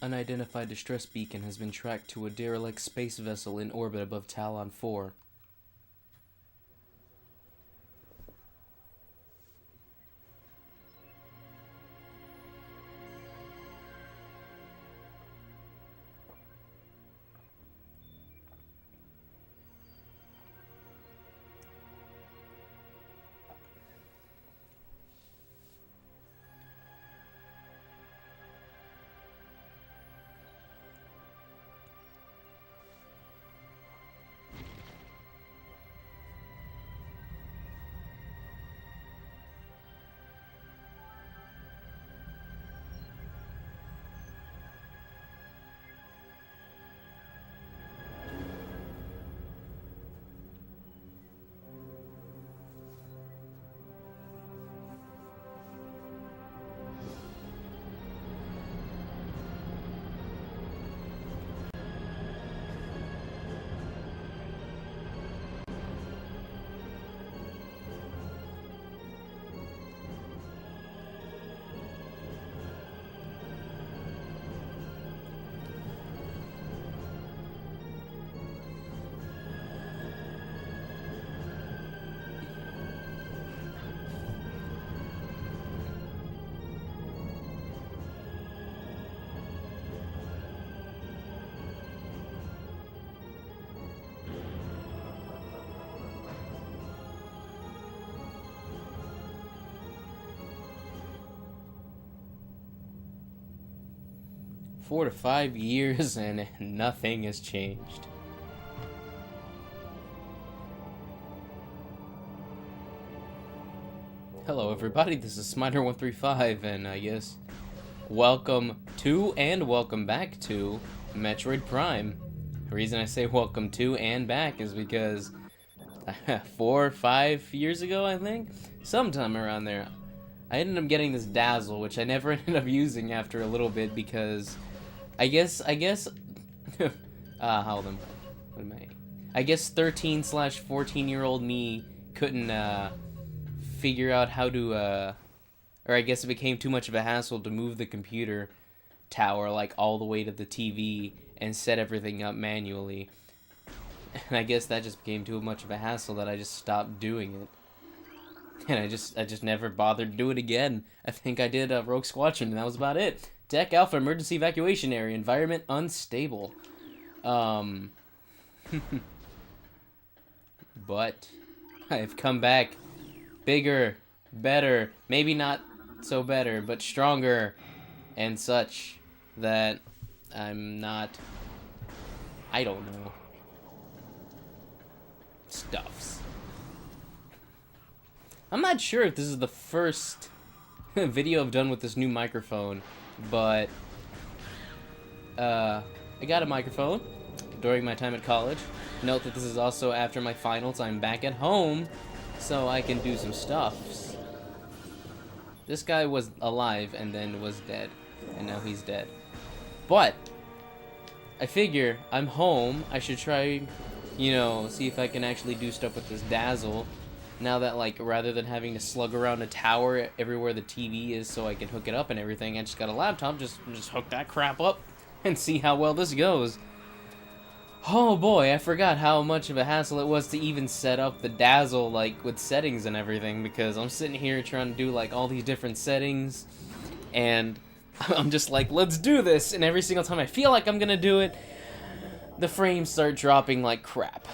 Unidentified distress beacon has been tracked to a derelict space vessel in orbit above Talon 4. Four to 5 years and nothing has changed. Hello everybody, this is Smiter135 and I guess welcome to and welcome back to Metroid Prime. The reason I say welcome to and back is because 4 or 5 years ago, I think, sometime around there, I ended up getting this dazzle, which I never ended up using after a little bit because I guess, how old am I? What am I? I guess 13/14-year-old me couldn't, figure out how to, or I guess it became too much of a hassle to move the computer tower, like, all the way to the TV and set everything up manually. And I guess that just became too much of a hassle that I just stopped doing it. And I just never bothered to do it again. I think I did Rogue Squadron, and that was about it. Tech Alpha Emergency Evacuation Area. Environment unstable. But I've come back bigger, better, maybe not so better, but stronger and such that I'm not, I don't know, stuffs. I'm not sure if this is the first video I've done with this new microphone, but I got a microphone during my time at college. Note that this is also after my finals. I'm back at home, so I can do some stuffs. This guy was alive and then was dead, and now he's dead. But I figure I'm home. I should try, you know, see if I can actually do stuff with this dazzle. Now that, like, rather than having to slug around a tower everywhere the TV is so I can hook it up and everything, I just got a laptop, just hook that crap up and see how well this goes. Oh boy, I forgot how much of a hassle it was to even set up the dazzle, like, with settings and everything, because I'm sitting here trying to do, like, all these different settings, and I'm just like, let's do this, and every single time I feel like I'm gonna do it, the frames start dropping like crap.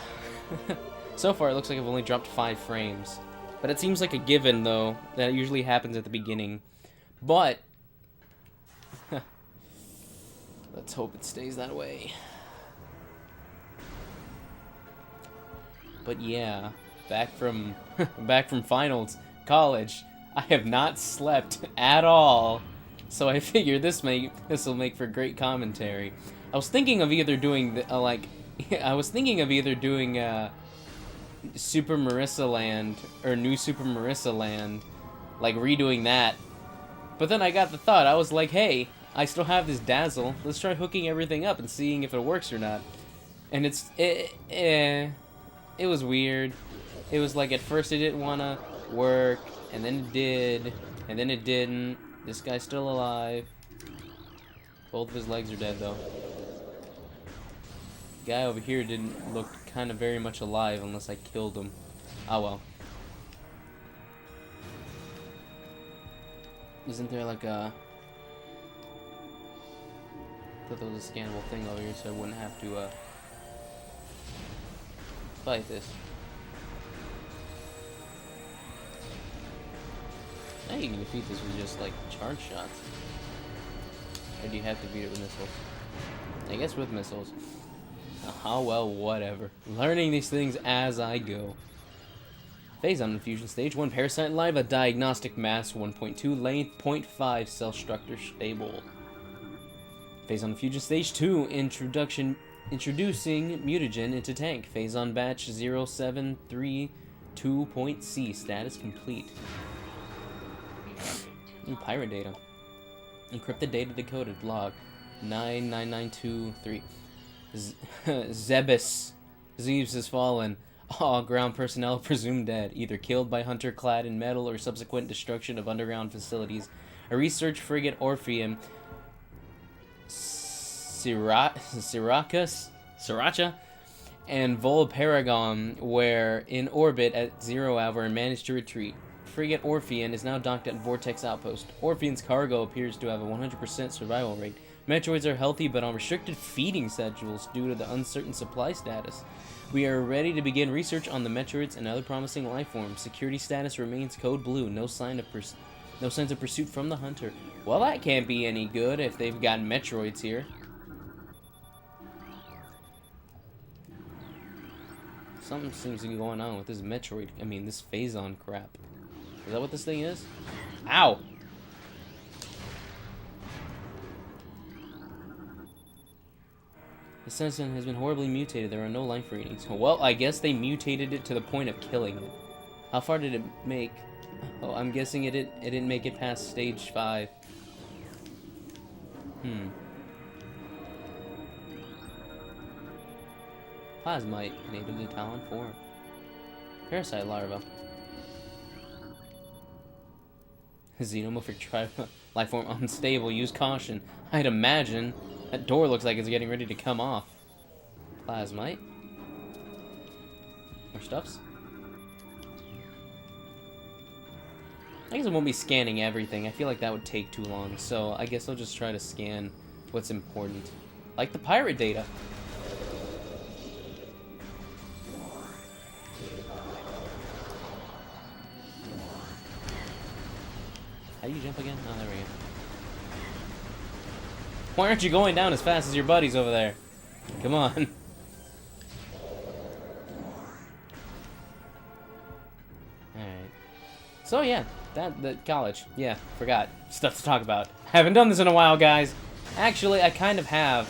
So far, it looks like I've only dropped 5 frames. But it seems like a given, though. That usually happens at the beginning. But let's hope it stays that way. But yeah, back from finals, college. I have not slept at all. So I figure this will make for great commentary. I was thinking of either doing Super Marissa Land, or New Super Marissa Land, like redoing that. But then I got the thought, I was like, hey, I still have this dazzle, let's try hooking everything up and seeing if it works or not. And it was weird. It was like, at first it didn't want to work, and then it did, and then it didn't. This guy's still alive. Both of his legs are dead, though. Guy over here didn't look kind of very much alive unless I killed him. Oh well. Isn't there like a... I thought there was a scannable thing over here so I wouldn't have to fight this. Now you can defeat this with just like charge shots. Or do you have to beat it with missiles? I guess with missiles. Oh well, whatever. Learning these things as I go. Phase on the fusion stage 1, parasite live, a diagnostic mass 1.2, length 0.5, cell structure stable. Phase on fusion stage 2, introducing mutagen into tank. Phase on batch 0732.C, status complete. New pirate data. Encrypted data decoded. Log 99923. Zebus. Zeus has fallen. All ground personnel presumed dead, either killed by hunter clad in metal or subsequent destruction of underground facilities. A research frigate Orpheum Sriracha and Volparagon were in orbit at 0 hour and managed to retreat. Frigate Orpheon is now docked at Vortex Outpost. Orpheon's cargo appears to have a 100% survival rate. Metroids are healthy but on restricted feeding schedules due to the uncertain supply status. We are ready to begin research on the Metroids and other promising life forms. Security status remains code blue. No signs of pursuit from the hunter. Well, that can't be any good if they've got Metroids here. Something seems to be going on with this Metroid. I mean, this Phazon crap. Is that what this thing is? Ow! The sensor has been horribly mutated. There are no life ratings. Well, I guess they mutated it to the point of killing it. How far did it make? Oh, I'm guessing it didn't make it past stage 5. Plasmite, native to Talon 4. Parasite larva. Xenomorphic life form unstable. Use caution. I'd imagine that door looks like it's getting ready to come off. Plasmite. More stuffs. I guess I won't be scanning everything. I feel like that would take too long. So I guess I'll just try to scan what's important. Like the pirate data. How do you jump again? Oh, there we go. Why aren't you going down as fast as your buddies over there? Come on. Alright. So yeah, the college. Yeah, forgot. Stuff to talk about. Haven't done this in a while, guys. Actually, I kind of have.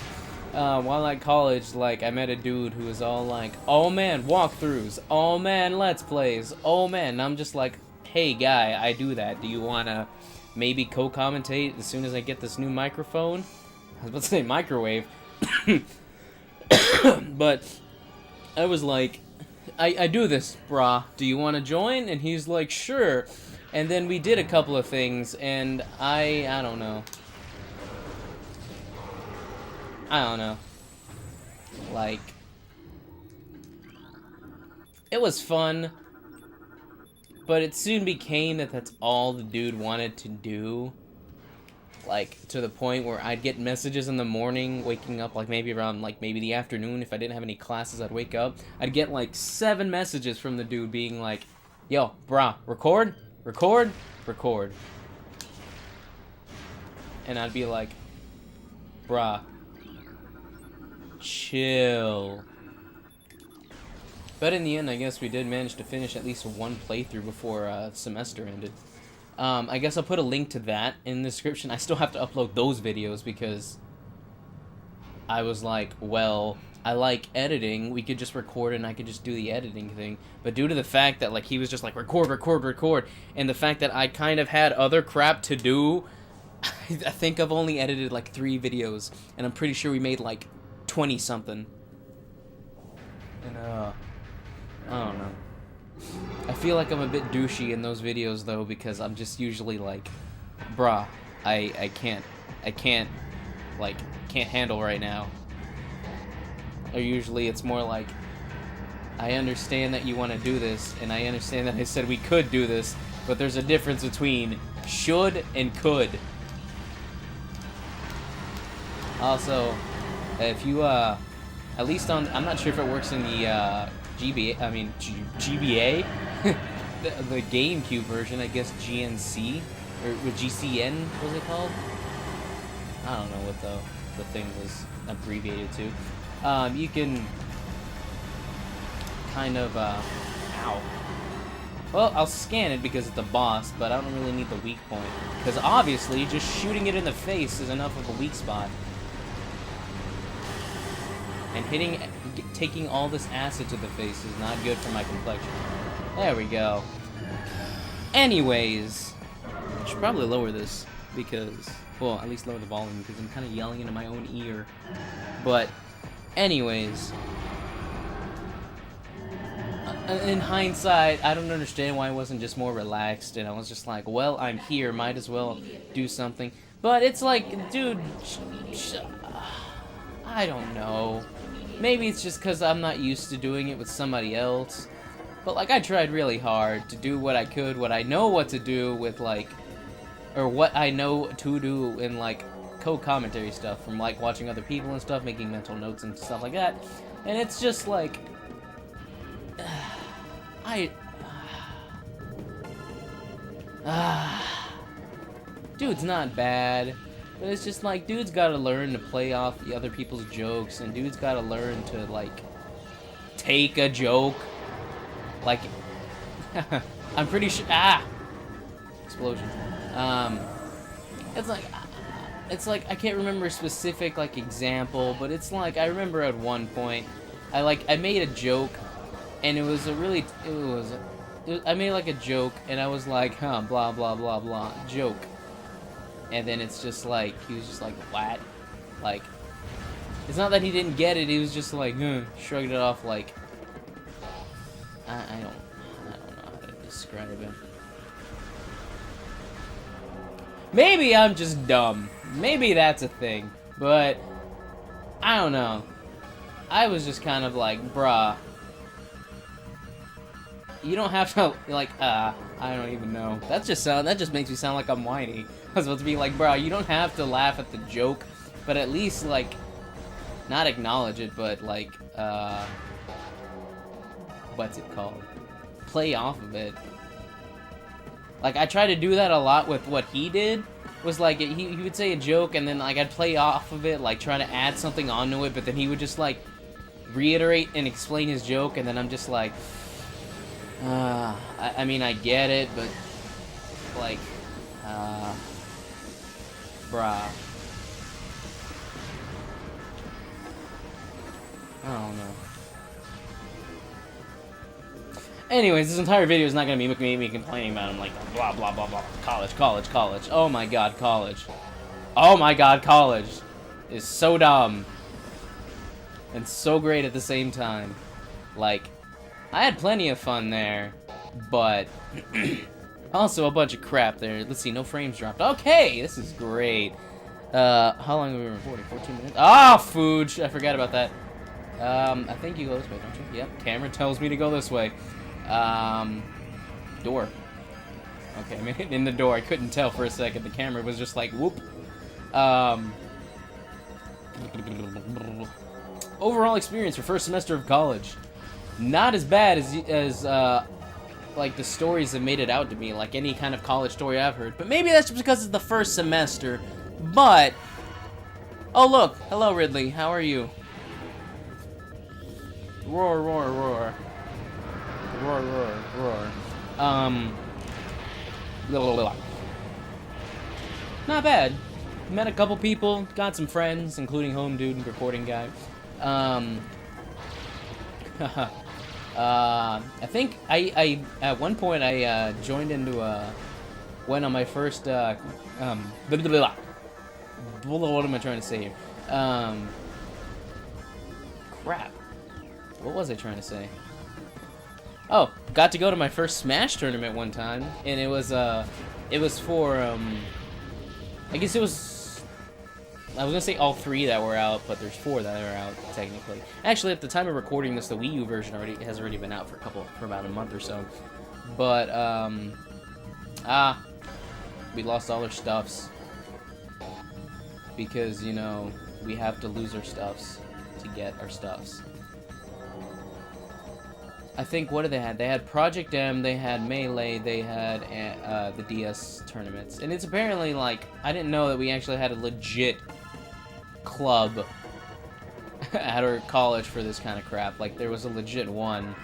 While at college, like, I met a dude who was all like, oh man, walkthroughs. Oh man, let's plays. Oh man. And I'm just like, hey guy, I do that. Do you wanna maybe co-commentate as soon as I get this new microphone? I was about to say microwave. But I was like, I do this, brah. Do you want to join? And he's like, sure. And then we did a couple of things, and I don't know. I don't know. Like, it was fun, but it soon became that that's all the dude wanted to do. Like, to the point where I'd get messages in the morning, waking up, like, maybe around, like, maybe the afternoon. If I didn't have any classes, I'd wake up. I'd get, like, 7 messages from the dude being like, yo, brah, record? Record? Record. And I'd be like, brah, chill. But in the end, I guess we did manage to finish at least one playthrough before semester ended. I guess I'll put a link to that in the description. I still have to upload those videos because I was like, well, I like editing. We could just record and I could just do the editing thing. But due to the fact that, like, he was just like, record, record, record, and the fact that I kind of had other crap to do, I think I've only edited, like, 3 videos. And I'm pretty sure we made, like, 20-something. And, I don't know. I feel like I'm a bit douchey in those videos, though, because I'm just usually like, bruh, I can't like, can't handle right now. Or usually it's more like, I understand that you want to do this, and I understand that I said we could do this, but there's a difference between should and could. Also, if you, at least on, I'm not sure if it works in the, GBA, I mean, GBA? the GameCube version, I guess GNC, or with GCN, was it called? I don't know what the thing was abbreviated to. You can kind of, ow. Well, I'll scan it because it's the boss, but I don't really need the weak point. Because obviously, just shooting it in the face is enough of a weak spot. And taking all this acid to the face is not good for my complexion. There we go. Anyways, I should probably lower this because, well, at least lower the volume because I'm kind of yelling into my own ear. But, anyways, in hindsight, I don't understand why I wasn't just more relaxed and I was just like, well, I'm here, might as well do something. But it's like, dude, I don't know. Maybe it's just because I'm not used to doing it with somebody else. But, like, I tried really hard to do what I could, what I know what to do with, like, or what I know to do in, like, co-commentary stuff from, like, watching other people and stuff, making mental notes and stuff like that. And it's just, like, dude's not bad. But it's just like, dude's gotta learn to play off the other people's jokes, and dude's gotta learn to, like, take a joke. Like, I'm pretty sure, explosion. It's like, I can't remember a specific, like, example, but it's like, I remember at one point, I made a joke, and it was a really, I made, like, a joke, and I was like, huh, blah, blah, blah, blah, joke. And then it's just like, he was just like, what? Like, it's not that he didn't get it, he was just like, shrugged it off like, I don't know how to describe it. Maybe I'm just dumb. Maybe that's a thing. But, I don't know. I was just kind of like, bruh. You don't have to, like, I don't even know. That just makes me sound like I'm whiny. I was supposed to be like, bro, you don't have to laugh at the joke, but at least, like, not acknowledge it, but, like, what's it called? Play off of it. Like, I try to do that a lot with what he did, was, like, he would say a joke, and then, like, I'd play off of it, like, try to add something onto it, but then he would just, like, reiterate and explain his joke, and then I'm just like, I mean, I get it, but, like, bruh. I don't know. Anyways, this entire video is not gonna be me complaining about him, like, blah, blah, blah, blah. College, college, college. Oh my god, college. Oh my god, college is so dumb. And so great at the same time. Like, I had plenty of fun there, but also a bunch of crap there. Let's see, no frames dropped. Okay, this is great. How long have we been recording? 14 minutes? Ah, food! I forgot about that. I think you go this way, don't you? Yep, camera tells me to go this way. Door. Okay, I mean, in the door. I couldn't tell for a second. The camera was just like, whoop. Overall experience for first semester of college. Not as bad as like, the stories have made it out to me, like any kind of college story I've heard. But maybe that's just because it's the first semester. But, oh look, hello Ridley, how are you? Roar, roar, roar. Roar, roar, roar. Blah, blah, blah. Not bad. Met a couple people, got some friends, including Home Dude and Recording Guy. I think I at one point I joined into went on my first blah, blah, blah. What am I trying to say here? Crap. What was I trying to say? Oh, got to go to my first Smash tournament one time, and it was for I guess it was I was gonna say all 3 that were out, but there's 4 that are out technically. Actually, at the time of recording this, the Wii U version has already been out for about a month or so. But we lost all our stuffs because, you know, we have to lose our stuffs to get our stuffs. I think, what did they have? They had Project M, they had Melee, they had the DS tournaments. And it's apparently, like, I didn't know that we actually had a legit club at our college for this kind of crap. Like, there was a legit one,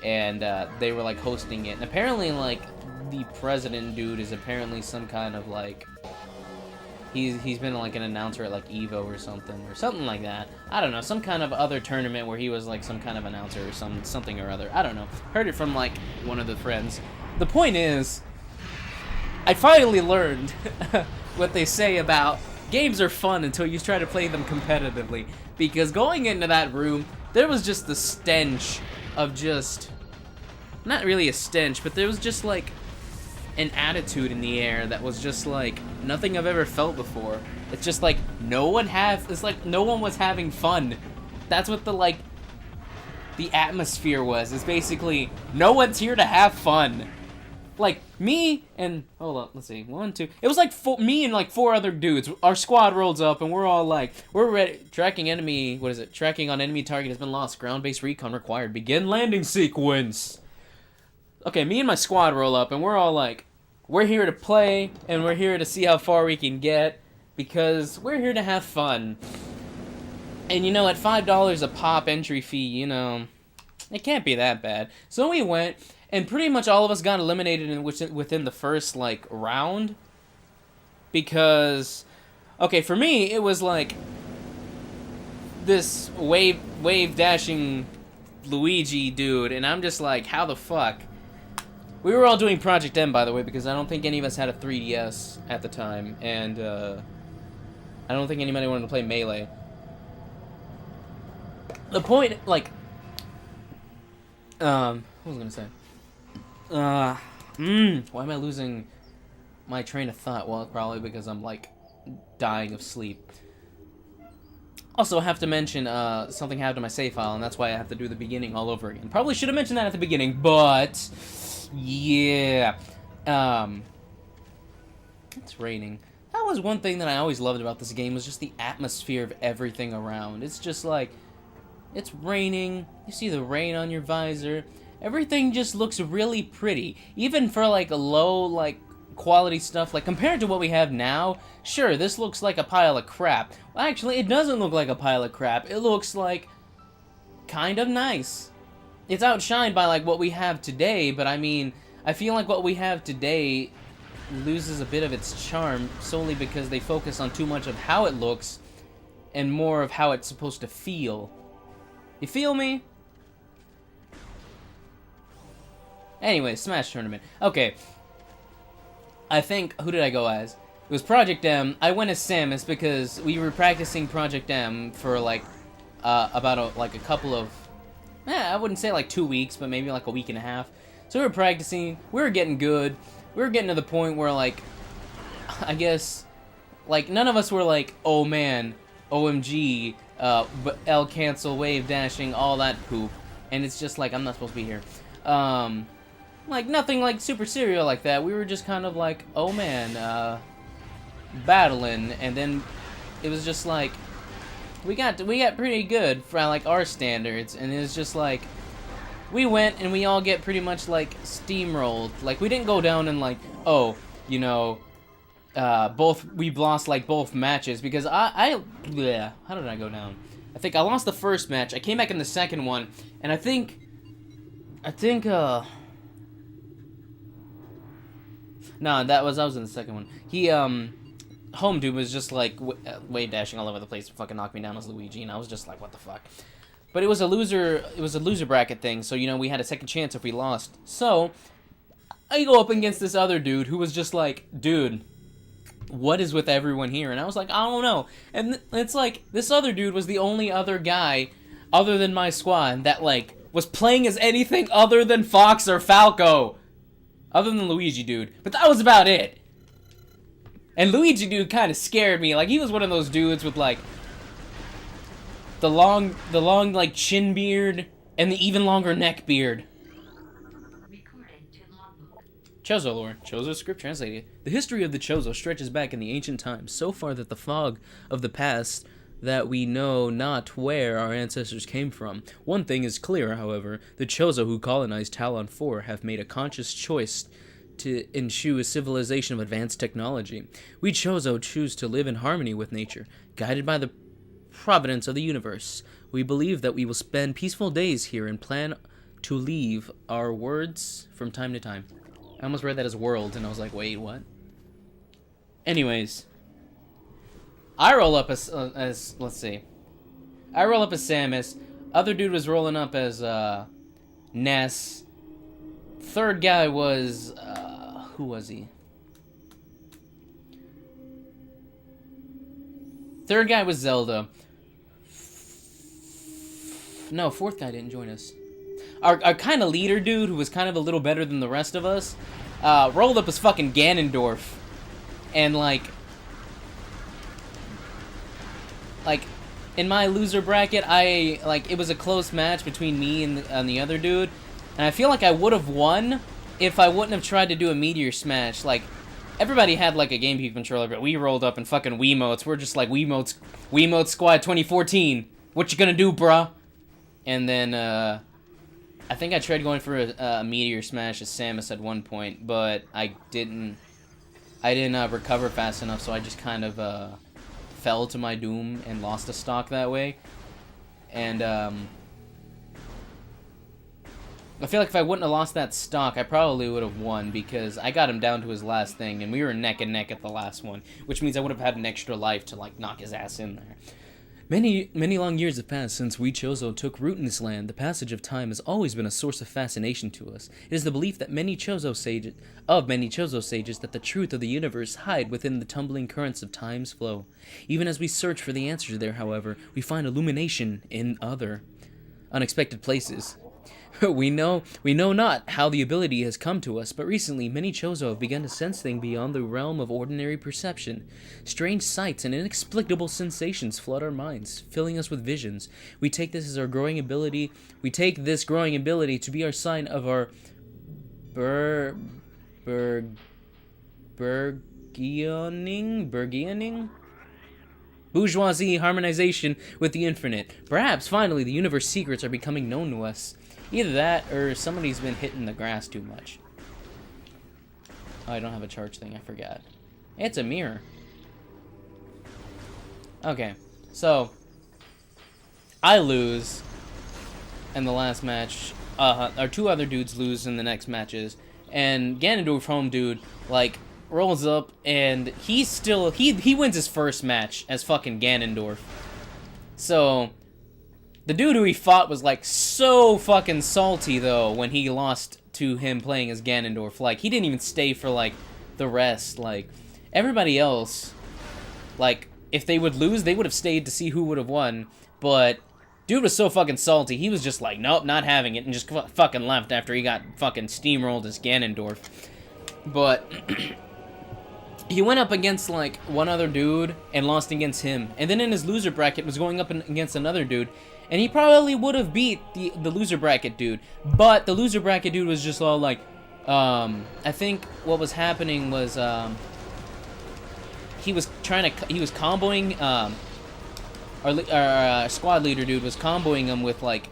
and they were, like, hosting it. And apparently, like, the president dude is apparently some kind of, like, he's been, like, an announcer at, like, EVO or something like that. I don't know, some kind of other tournament where he was, like, some kind of announcer or something or other. I don't know. Heard it from, like, one of the friends. The point is, I finally learned what they say about games are fun until you try to play them competitively. Because going into that room, there was just the stench of just... Not really a stench, but there was just, like, an attitude in the air that was just like nothing I've ever felt before. It's just like it's like no one was having fun. That's what the atmosphere was. It's basically no one's here to have fun. Like me and hold up, let's see, 1, 2. It was like me and like 4 other dudes. Our squad rolls up and we're all like, we're ready. Tracking enemy. What is it? Tracking on enemy target has been lost. Ground-based recon required. Begin landing sequence. Okay, me and my squad roll up, and we're all like, we're here to play, and we're here to see how far we can get, because we're here to have fun. And, you know, at $5 a pop entry fee, you know, it can't be that bad. So we went, and pretty much all of us got eliminated within the first, like, round. Because, okay, for me, it was like this wave-dashing Luigi dude, and I'm just like, how the fuck? We were all doing Project M, by the way, because I don't think any of us had a 3DS at the time, and I don't think anybody wanted to play Melee. The point, like, what was I gonna say? Why am I losing my train of thought? Well, probably because I'm, like, dying of sleep. Also, I have to mention, something happened to my save file, and that's why I have to do the beginning all over again. Probably should have mentioned that at the beginning, but... yeah. It's raining. That was one thing that I always loved about this game, was just the atmosphere of everything around. It's just like, it's raining, you see the rain on your visor, everything just looks really pretty. Even for like a low, like, quality stuff, like compared to what we have now, sure, this looks like a pile of crap. Well, actually, it doesn't look like a pile of crap. It looks like kind of nice. It's outshined by, like, what we have today, but I mean, I feel like what we have today loses a bit of its charm solely because they focus on too much of how it looks and more of how it's supposed to feel. You feel me? Anyway, Smash Tournament. Okay. I think, who did I go as? It was Project M. I went as Samus because we were practicing Project M for, like, about a couple of... I wouldn't say like 2 weeks, but maybe like a week and a half. So we were practicing, we were getting good, we were getting to the point where, like, I guess, like, none of us were like, oh man, OMG, L cancel, wave dashing, all that poop. And it's just like, I'm not supposed to be here. Like, nothing like super serial like that. We were just kind of like, oh man, battling, and then it was just like, we got pretty good for, like, our standards, and it was just like, we went and we all get pretty much, like, steamrolled. Like, we didn't go down and, like, oh, you know, we lost, like, both matches, because yeah, how did I go down? I think I lost the first match, I came back in the second one, and I think, no, I was in the second one. He, Home dude was just like wave dashing all over the place and fucking knocked me down as Luigi, and I was just like, what the fuck? But it was a loser bracket thing, so, you know, we had a second chance if we lost. So I go up against this other dude who was just like, dude, what is with everyone here? And I was like, I don't know. And it's like, this other dude was the only other guy other than my squad that, like, was playing as anything other than Fox or Falco. Other than Luigi, dude. But that was about it. And Luigi dude kind of scared me. Like, he was one of those dudes with, like, the long, like, chin beard and the even longer neck beard. Chozo lore. Chozo script translated. The history of the Chozo stretches back in the ancient times, so far that the fog of the past that we know not where our ancestors came from. One thing is clear, however. The Chozo who colonized Talon 4 have made a conscious choice to ensue a civilization of advanced technology. We Chozo choose to live in harmony with nature, guided by the providence of the universe. We believe that we will spend peaceful days here and plan to leave our words from time to time. I almost read that as world, and I was like, wait, what? Anyways, I roll up as let's see. I roll up as Samus. Other dude was rolling up as Ness. Third guy was who was he? Third guy was Zelda. No, fourth guy didn't join us. Our kind of leader dude, who was kind of a little better than the rest of us, rolled up as fucking Ganondorf. And, like, in my loser bracket, it was a close match between me and the other dude. And I feel like I would have won if I wouldn't have tried to do a Meteor Smash. Like, everybody had, like, a GameCube controller, but we rolled up in fucking Wiimotes. We're just like, Wiimote Squad 2014. What you gonna do, bruh? And then, I think I tried going for a Meteor Smash as Samus at one point, but I didn't recover fast enough, so I just kind of fell to my doom and lost a stock that way. And I feel like if I wouldn't have lost that stock, I probably would have won, because I got him down to his last thing, and we were neck and neck at the last one, which means I would have had an extra life to, like, knock his ass in there. Many long years have passed since we Chozo took root in this land. The passage of time has always been a source of fascination to us. It is the belief that many Chozo sages that the truth of the universe hide within the tumbling currents of time's flow. Even as we search for the answers there, however, we find illumination in other unexpected places. We know not how the ability has come to us, but recently many Chozo have begun to sense things beyond the realm of ordinary perception. Strange sights and inexplicable sensations flood our minds, filling us with visions. We take this growing ability to be our sign of our burgeoning bourgeoisie harmonization with the infinite. Perhaps finally the universe secrets are becoming known to us. Either that, or somebody's been hitting the grass too much. Oh, I don't have a charge thing, I forgot. It's a mirror. Okay, so I lose in the last match. Our two other dudes lose in the next matches. And Ganondorf home dude, like, rolls up, and he wins his first match as fucking Ganondorf. So the dude who he fought was, like, so fucking salty, though, when he lost to him playing as Ganondorf. Like, he didn't even stay for, like, the rest. Like, everybody else, like, if they would lose, they would have stayed to see who would have won. But dude was so fucking salty, he was just like, nope, not having it, and just fucking left after he got fucking steamrolled as Ganondorf. But he went up against, like, one other dude and lost against him. And then in his loser bracket was going up against another dude. And he probably would have beat the loser bracket dude. But the loser bracket dude was just all like, I think what was happening was, he was comboing, our squad leader dude was comboing him with, like,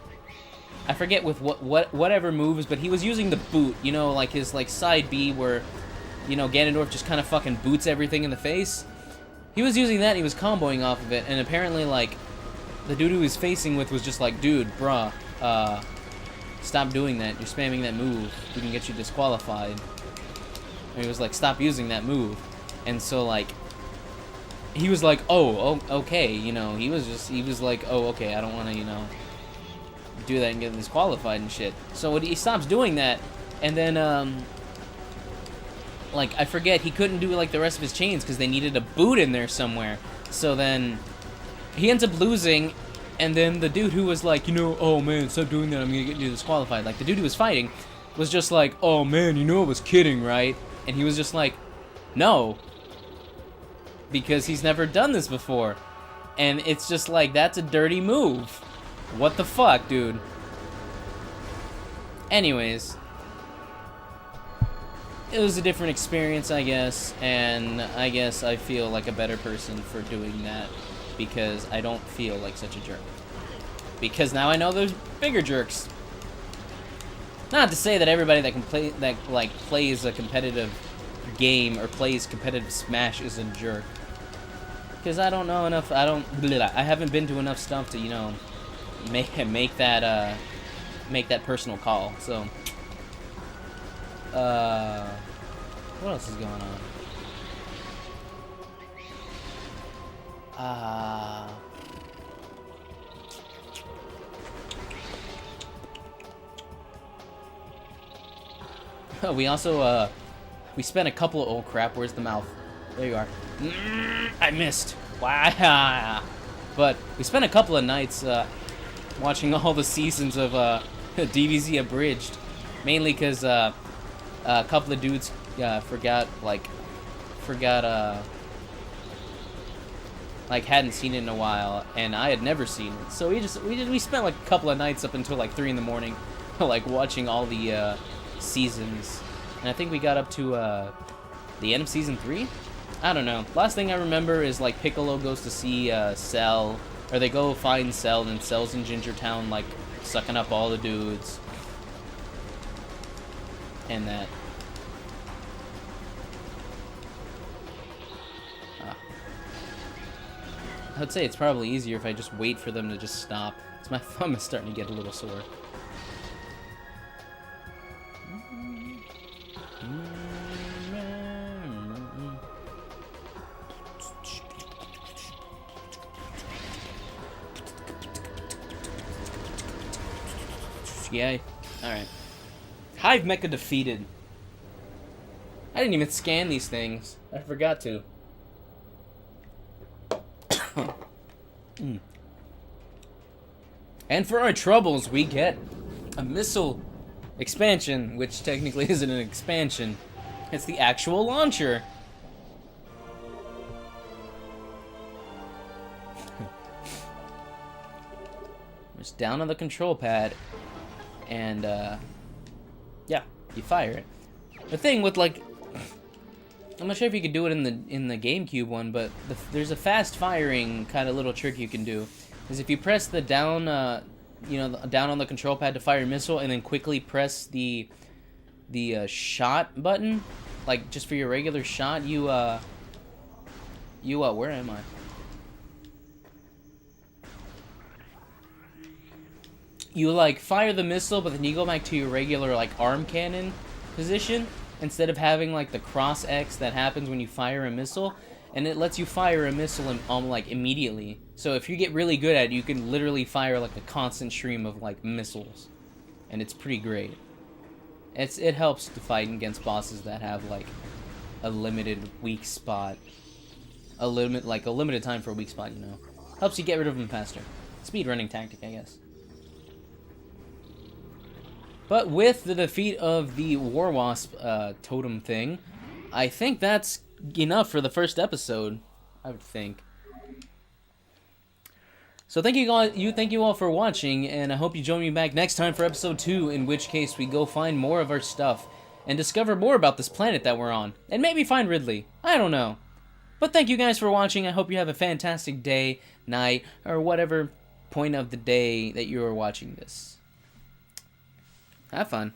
I forget with whatever moves, but he was using the boot, you know, like his, like, side B where, you know, Ganondorf just kind of fucking boots everything in the face. He was using that, and he was comboing off of it, and apparently, like, the dude who he was facing with was just like, dude, bruh, stop doing that. You're spamming that move. We can get you disqualified. And he was like, stop using that move. And so, like, he was like, oh, okay, you know, he was like, oh, okay, I don't want to, you know, do that and get disqualified and shit. So he stops doing that, and then, like, I forget, he couldn't do, like, the rest of his chains because they needed a boot in there somewhere. So then he ends up losing, and then the dude who was like, you know, oh man, stop doing that, I'm gonna get you disqualified. Like, the dude who was fighting was just like, oh man, you know I was kidding, right? And he was just like, no. because he's never done this before. And it's just like, that's a dirty move. What the fuck, dude? Anyways, it was a different experience, I guess, and I guess I feel like a better person for doing that because I don't feel like such a jerk. Because now I know there's bigger jerks. Not to say that everybody that can play, that like plays a competitive game or plays competitive Smash is a jerk. Because I don't know enough. I haven't been to enough stuff to, you know, make that personal call. So, what else is going on? We also, we spent a couple of, oh crap, where's the mouth? There you are. I missed. Wow. But we spent a couple of nights, watching all the seasons of, DBZ Abridged. Mainly because, a couple of dudes, hadn't seen it in a while, and I had never seen it. So we spent like a couple of nights up until like 3 in the morning, like watching all the, seasons, and I think we got up to the end of season 3. I don't know. Last thing I remember is like Piccolo goes to see Cell, or they go find Cell, and Cell's in Ginger Town, like sucking up all the dudes, and that. I'd say it's probably easier if I just wait for them to just stop. It's my thumb is starting to get a little sore. Yay. Alright. Hive Mecha defeated. I didn't even scan these things. I forgot to. And for our troubles, we get a missile expansion, which technically isn't an expansion. It's the actual launcher. Just down on the control pad, and yeah, you fire it. The thing with, like, I'm not sure if you could do it in the GameCube one, but there's a fast firing kind of little trick you can do. Is if you press the down, down on the control pad to fire a missile, and then quickly press the shot button, like just for your regular shot, where am I? You like fire the missile, but then you go back to your regular like arm cannon position instead of having like the cross X that happens when you fire a missile, and it lets you fire a missile like immediately. So if you get really good at it, you can literally fire like a constant stream of like missiles, and it's pretty great. It helps to fight against bosses that have like a limited weak spot, a limited time for a weak spot. You know, helps you get rid of them faster. Speedrunning tactic, I guess. But with the defeat of the War Wasp totem thing, I think that's enough for the first episode, I would think. So thank you all for watching, and I hope you join me back next time for episode 2, in which case we go find more of our stuff and discover more about this planet that we're on, and maybe find Ridley. I don't know. But thank you guys for watching. I hope you have a fantastic day, night, or whatever point of the day that you are watching this. Have fun.